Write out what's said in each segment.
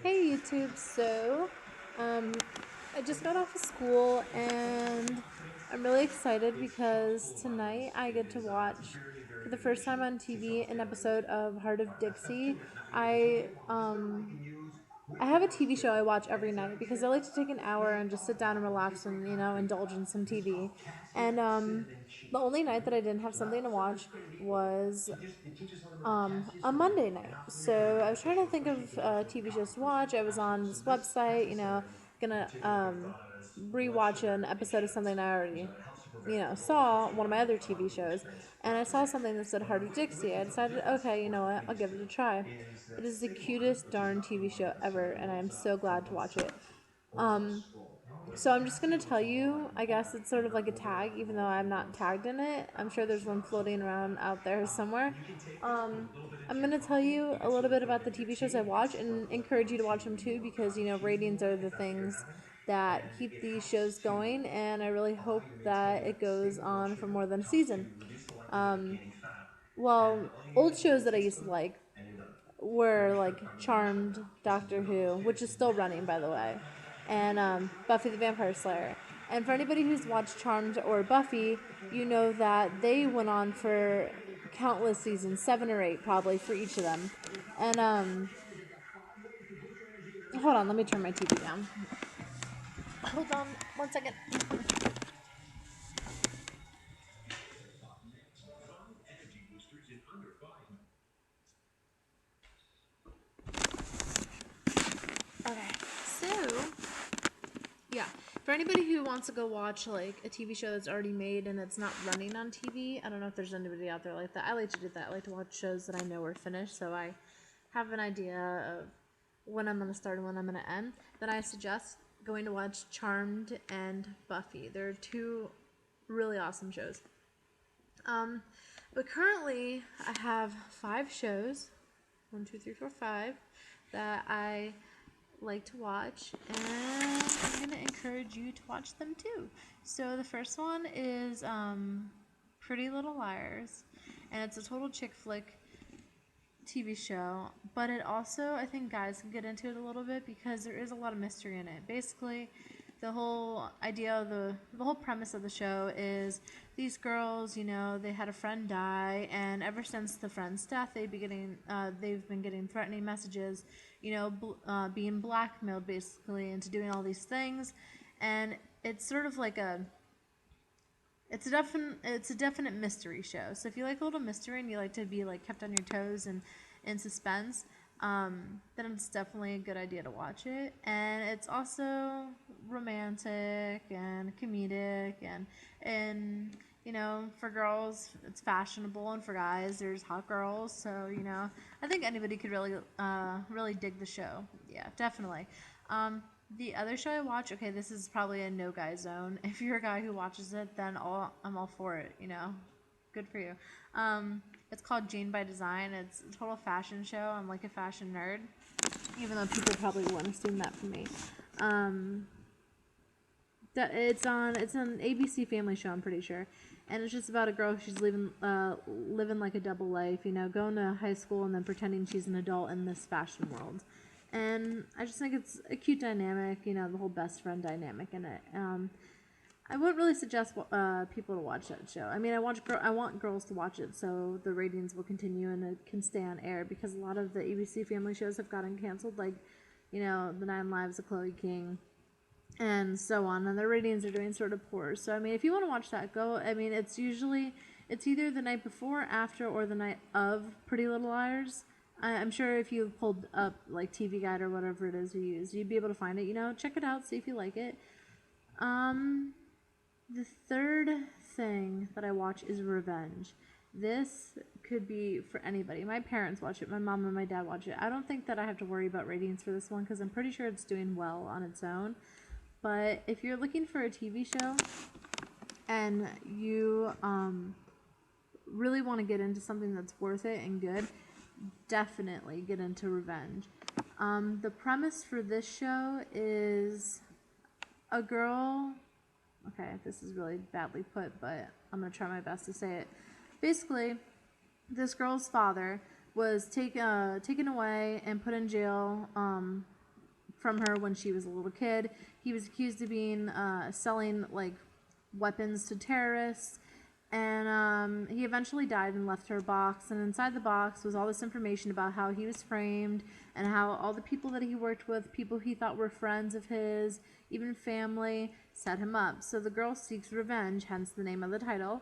Hey YouTube, um, I just got off of school and I'm really excited because tonight I get to watch for the first time on TV an episode of Heart of Dixie. I um I have a TV show I watch every night because I like to take an hour and just sit down and relax and indulge in some TV. And the only night that I didn't have something to watch was a Monday night. So I was trying to think of TV shows to watch. I was on this website, gonna rewatch an episode of something I already, saw one of my other TV shows, and I saw something that said Heart of Dixie. I decided, okay, you know what, I'll give it a try. It is the cutest darn TV show ever, and I am so glad to watch it. Um, so I'm just gonna tell you, I guess it's sort of like a tag, even though I'm not tagged in it. I'm sure there's one floating around out there somewhere. Um, I'm gonna tell you a little bit about the TV shows I watch and encourage you to watch them too, because ratings are the things that keep these shows going, and I really hope that it goes on for more than a season. Um, well, old shows that I used to like were like Charmed, Doctor Who, which is still running by the way, and Buffy the Vampire Slayer. And for anybody who's watched Charmed or Buffy, you know that they went on for countless seasons, 7 or 8 probably for each of them. And hold on, let me turn my TV down. Hold on, 1 second. Okay, so yeah, for anybody who wants to go watch like a TV show that's already made and it's not running on TV, I don't know if there's anybody out there like that. I like to do that. I like to watch shows that I know are finished, so I have an idea of when I'm gonna start and when I'm gonna end. Then I suggest going to watch Charmed and Buffy. They're two really awesome shows. Um, but currently I have 5 shows, 1, 2, 3, 4, 5, that I like to watch, and I'm going to encourage you to watch them too. So the first one is Pretty Little Liars, and it's a total chick flick TV show, but it also, I think guys can get into it a little bit because there is a lot of mystery in it. Basically, the whole idea of the whole premise of the show is these girls, they had a friend die, and ever since the friend's death, they've been getting threatening messages, being blackmailed basically into doing all these things, and it's sort of like it's a definite mystery show. So if you like a little mystery and you like to be like kept on your toes and in suspense, then it's definitely a good idea to watch it. And it's also romantic and comedic, and for girls it's fashionable, and for guys there's hot girls. So I think anybody could really dig the show. Yeah, definitely. The other show I watch, okay, this is probably a no guy zone. If you're a guy who watches it, then I'm all for it. Good for you. It's called Jane by Design. It's a total fashion show. I'm like a fashion nerd, even though people probably wouldn't assume that from me. Um, it's an ABC Family show, I'm pretty sure, and it's just about a girl. She's living like a double life, going to high school and then pretending she's an adult in this fashion world. And I just think it's a cute dynamic, the whole best friend dynamic in it. I wouldn't really suggest people to watch that show. I mean, I want girls to watch it so the ratings will continue and it can stay on air, because a lot of the ABC Family shows have gotten canceled, like The 9 Lives of Chloe King and so on, and their ratings are doing sort of poor. So I mean, if you want to watch that, go. I mean, it's either the night before, after, or the night of Pretty Little Liars. I'm sure if you pulled up like TV Guide or whatever it is you use, you'd be able to find it. Check it out, see if you like it. Um, the third thing that I watch is Revenge. This could be for anybody. My parents watch it. My mom and my dad watch it. I don't think that I have to worry about ratings for this one because I'm pretty sure it's doing well on its own. But if you're looking for a TV show and you really want to get into something that's worth it and good, definitely get into Revenge. The premise for this show is a girl. Okay, this is really badly put, but I'm going to try my best to say it. Basically, this girl's father was taken away and put in jail from her when she was a little kid. He was accused of being selling like weapons to terrorists, and he eventually died and left her a box, and inside the box was all this information about how he was framed and how all the people that he worked with, people he thought were friends of his, even family, set him up. So the girl seeks revenge, hence the name of the title,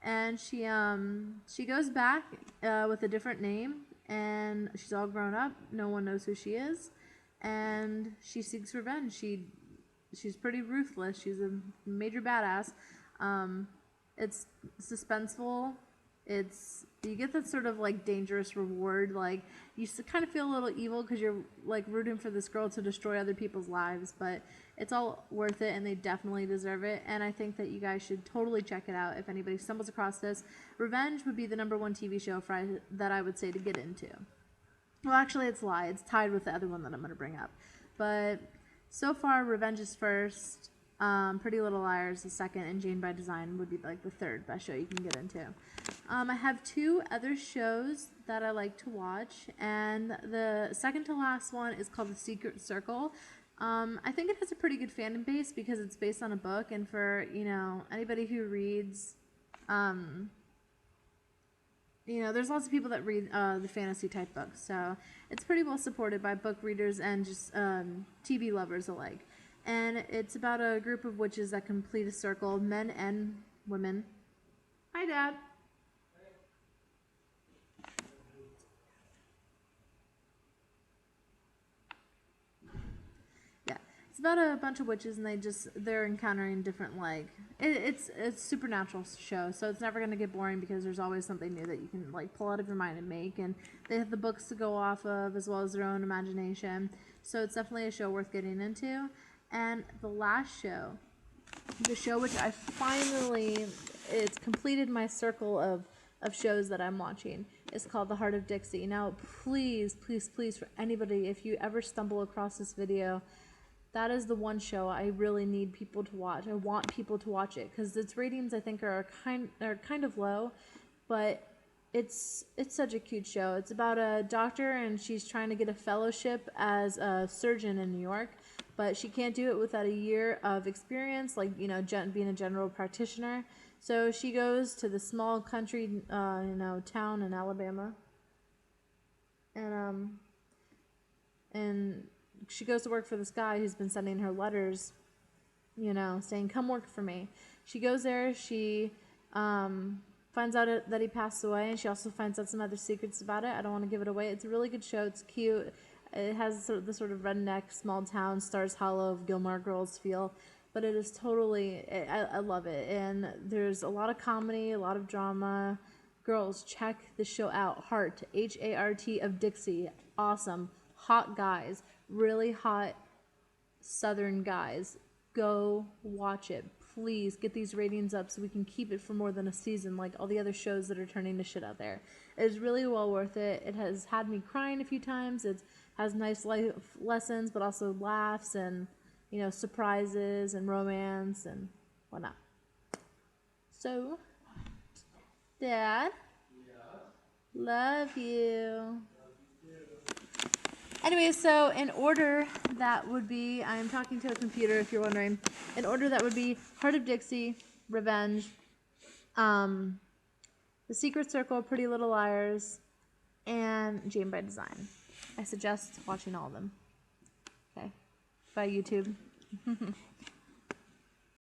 and she goes back with a different name, and she's all grown up, no one knows who she is, and she seeks revenge. She's pretty ruthless. She's a major badass. It's suspenseful. You get that sort of like dangerous reward. Like you kind of feel a little evil because you're like rooting for this girl to destroy other people's lives, but it's all worth it, and they definitely deserve it. And I think that you guys should totally check it out if anybody stumbles across this. Revenge would be the #1 TV show that I would say to get into. Well, actually, it's a lie. It's tied with the other one that I'm going to bring up. But so far, Revenge is first, Pretty Little Liars is second, and Jane by Design would be like the third best show you can get into. I have 2 other shows that I like to watch, and the second to last one is called The Secret Circle. I think it has a pretty good fan base because it's based on a book, and for, anybody who reads, there's lots of people that read the fantasy type books, so it's pretty well supported by book readers and just TV lovers alike. And it's about a group of witches that complete a circle, men and women. Hi, Dad. Yeah, it's about a bunch of witches, and they're encountering different, like, it's a supernatural show, so it's never going to get boring because there's always something new that you can like pull out of your mind and make, and they have the books to go off of as well as their own imagination, so it's definitely a show worth getting into. And the last show, the show which it's completed my circle of shows that I'm watching, is called The Heart of Dixie. Now, please, please, please, for anybody, if you ever stumble across this video, that is the one show I really need people to watch. I want people to watch it because its ratings, I think, are kind of low, but it's such a cute show. It's about a doctor, and she's trying to get a fellowship as a surgeon in New York, but she can't do it without a year of experience, like, being a general practitioner. So she goes to the small country, town in Alabama, and she goes to work for this guy who's been sending her letters, saying, come work for me. She goes there, she finds out that he passed away, and she also finds out some other secrets about it. I don't want to give it away. It's a really good show. It's cute. It has the sort of redneck, small town, Stars Hollow of Gilmore Girls feel, but it is totally, I love it. And there's a lot of comedy, a lot of drama. Girls, check the show out. Heart, H-A-R-T of Dixie. Awesome. Hot guys. Really hot Southern guys. Go watch it. Please get these ratings up so we can keep it for more than a season like all the other shows that are turning to shit out there. It is really well worth it. It has had me crying a few times. It has nice life lessons, but also laughs and, surprises and romance and whatnot. So, Dad, love you. Anyway, so in order that would be, I'm talking to a computer if you're wondering, in order that would be Heart of Dixie, Revenge, The Secret Circle, Pretty Little Liars, and Jane by Design. I suggest watching all of them. Okay, bye YouTube.